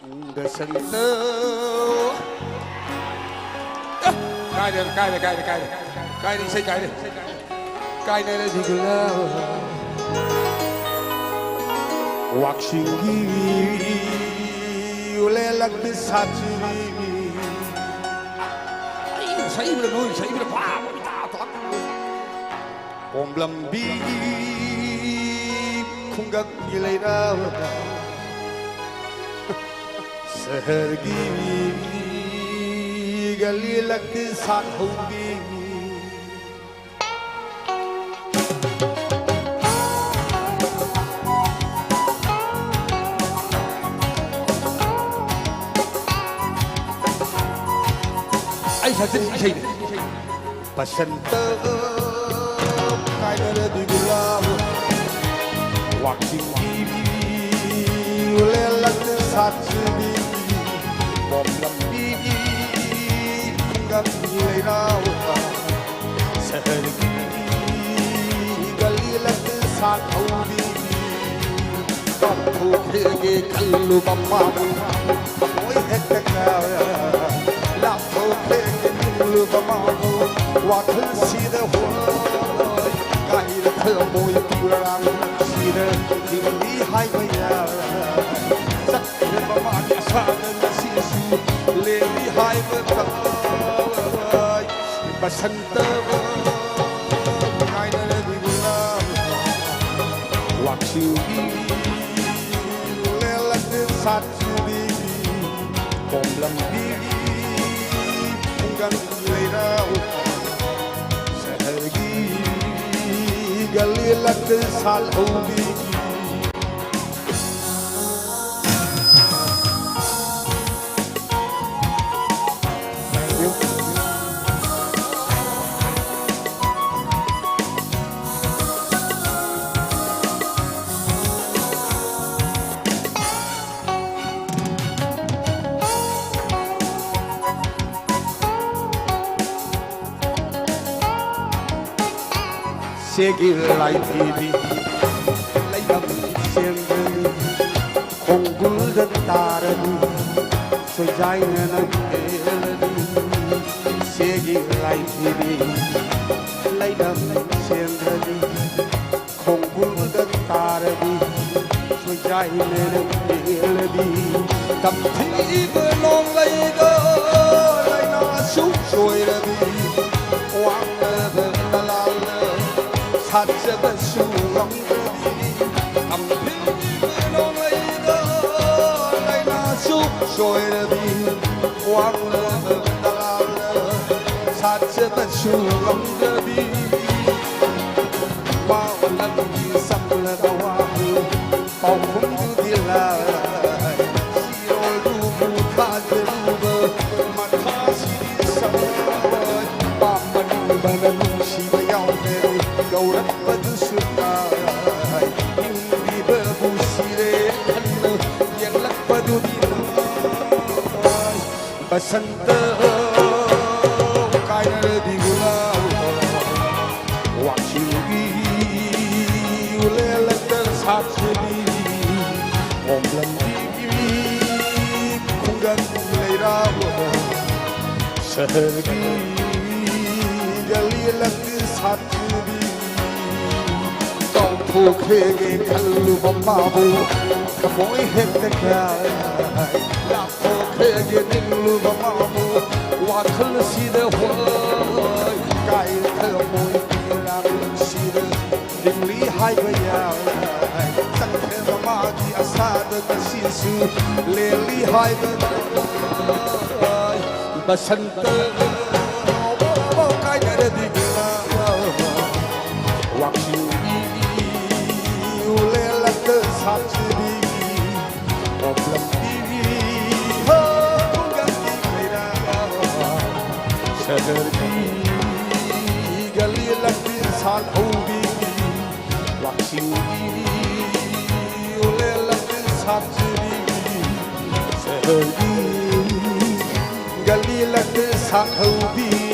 Center. Cai đi, cai đi, cai đi, cai đi, cai đi, xây cai đi, cai này là gì cơ nào? Watching you, lê lắc đi sát chi. Say vừa nuôi, say vừa phá, bị ta thoát. Om lâm bi, không gặp gì lấy đâu. Sergi gali लगती साथ होगी ऐसा से ऐसा ही बसंत कायदे दिगुलाब वाकिंग उले लगते साथ भी Bom lâm bi không gặp người nào Sergi gali लगते साथ होगी Tóc thu thế ghê kallu bamba Môi hết tất cả Lạp thu thế ghê kallu bamba Và thân si đơ hôi Cái đơ thơ môi tu ràng Si đơ Hình đi hai bây giờ Sắc thế bamba đi xa đơ lên đi hai mươi tháng và sân tơ hai nơi đi làm hoặc chiều đi lên là đến sát chiều đi bom lâm đi không cần người nào sẽ đi gali là đến sát hậu đi Seguir lại thì đi lấy đầm xiên đi không gul đất ta đi rồi dài nên đi Seguir lại thì đi lấy đầm xiên đi không gul đất ta đi rồi dài nên đi cầm thi vừa non lấy đó lấy nó sút rồi đi quăng Hãy subscribe cho kênh Ghiền Mì Gõ để Go đất vẫn suốt ngày đi bờ bù xì lê thân nơ yên lắc bờ đu đi bà sân tơ cái nơi đi gula hoặc chiều đi lê lắc tơ sát đi ôm lần đi không gần lấy ra sợ đi gali lắc tơ sát đi Thu khê ghê kallu bamba bu Kamoy hết tất cả Lạp thu khê ghê kallu bamba bu Và thân si đơ hôi Cái thơ môi tì ràng si đơ Đình lý hai bây giờ Sắc thế bamba đi asa đơ ta si sư Lê lý hai bây giờ Bà sân tơ Cái này đơ đi Hoặc chiều sát đi một lần đi không gặp gì ra sẽ đi gali lần đi sát hậu đi hoặc chiều đi lên lần đi sát đi sẽ đi gali lần đi sát hậu đi